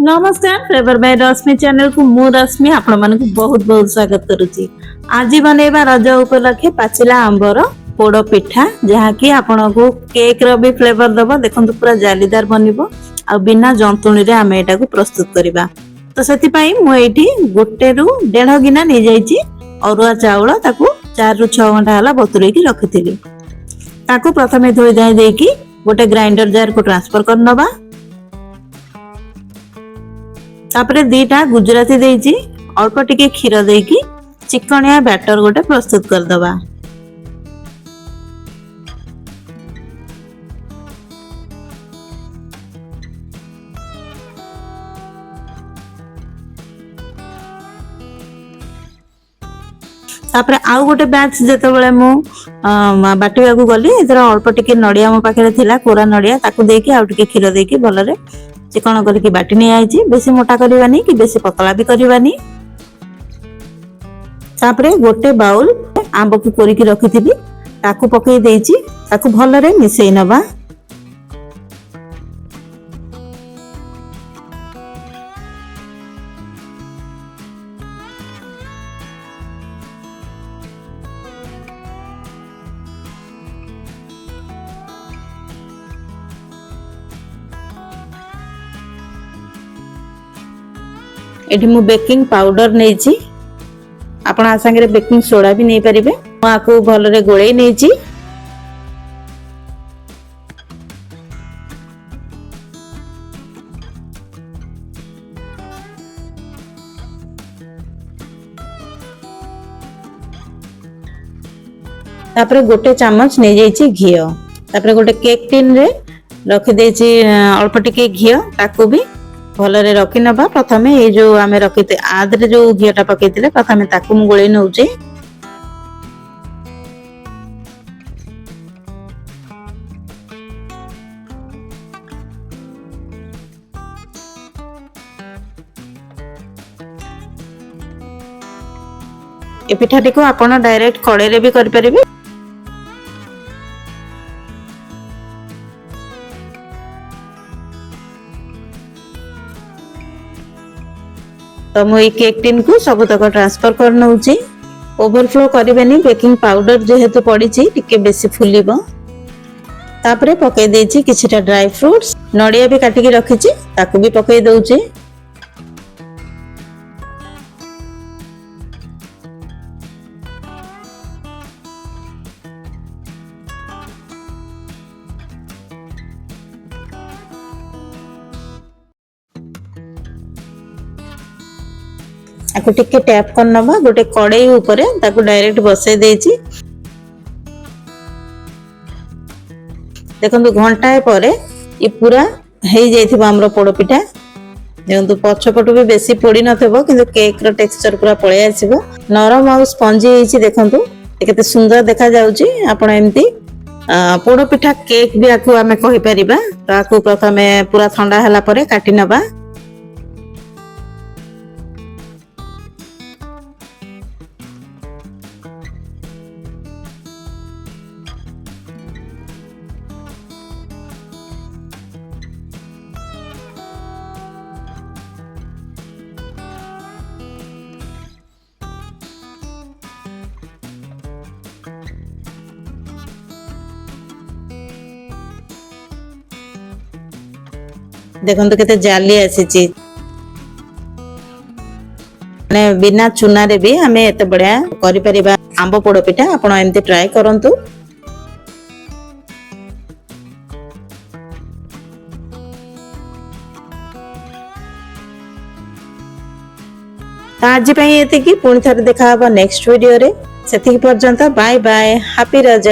नमस्कार flavour bye रश्मि channel को मु रश्मि आपण मन को बहुत बहुत स्वागत करूची। आज बनेबा रज उपलक्षे पाचिला आंबर पोड़ पिठा जहा कि आपण को केक रो भी फ्लेवर दबो। देखंतु पूरा जालीदार बनिबो आ बिना जंतुणी रे आमे एटा को प्रस्तुत करिबा। तो सेति पई मु एठी गोटे रु 1.5 गिना नै जाईची अरुआ चाउल ताकू 4 रु 6 घंटा हला बतुरै की रखिथिली। ताकू प्रथमे धोई दाई देकी गोटे ग्राइंडर जार को ट्रांसफर करनबा। तापरे दीटा गुजराती देइची अल्प टिके क्षीर देकी चिकनिया बैटर गोटे प्रस्तुत कर दबा। तापरे आउ गोटे बैच जेते बेले मु बाटिया को गली एतरा अल्प टिके नडिया मो पाखरे थिला कोरा नडिया ताकू देकी आउ टिके क्षीर देकी भलरे चिकन करके बाटी नहीं आई बेसी मोटा करवानी कि बेसी पतला भी करवानी। तापरे गोटे बाउल आंब को कोरिकी रखिथिबी ताकू पकई देइची ताकू भलरे मिसई नबा। एठी मु बेकिंग पाउडर नेची आपण आ संगे बेकिंग सोडा भी नै परिबे। मु आको भलरे गोळै नेची तापरे गोटे चम्मच नै जाईची घी तापरे गोटे केक टिन रे रखि देची अल्प टिके घी ताको भी भलरे रखि नबा। प्रथमे ए जो आमे रखिते आदरे जो घियाटा पकेतिले प्रथमे ताकू मु गोळै नउची। ए पिठाटी को आपण डायरेक्ट कड़े रे भी कर परिबे। तो मु केक टिन को सब तक ट्रांसफर कर नउची। ओवरफ्लो करिबेनी बेकिंग पाउडर जेहेतु पड़ी टिके बेसी फुलिबो। तापरे पकई देची किछिटा ड्राई फ्रूट्स नडिया भी काटिकी रखिची ताकू भी पकई दउची। आको टिके टैप करनबा गोटे कड़ाई ऊपरे ताको डायरेक्ट बसे देची। देखंतु घंटाए परे ये पूरा हेई जाइथिबो हमरो पोड़ पिठा। देखंतु पछपटु भी बेसी पोड़ी नथबो किंतु केक रो टेक्सचर पूरा पळे आसीबो। नरम आ स्पंजी हेची देखंतु केते सुंदर देखा जाउची। आपण एम्ति पोड़ पिठा केक भी आको हमें कहि परिबा। तो आको प्रथमे पूरा ठंडा हला परे काटी नबा। देखंतु केते जाली आसीची ने बिना चुना रे भी हमें एते बढ़िया करि परिबा आंबो पोड़ पिठा। आपण एमते ट्राई करंतु। आज पई एते की पुणी थरे देखा हबो नेक्स्ट वीडियो रे। सेति पर्यंत बाय बाय हैप्पी रज।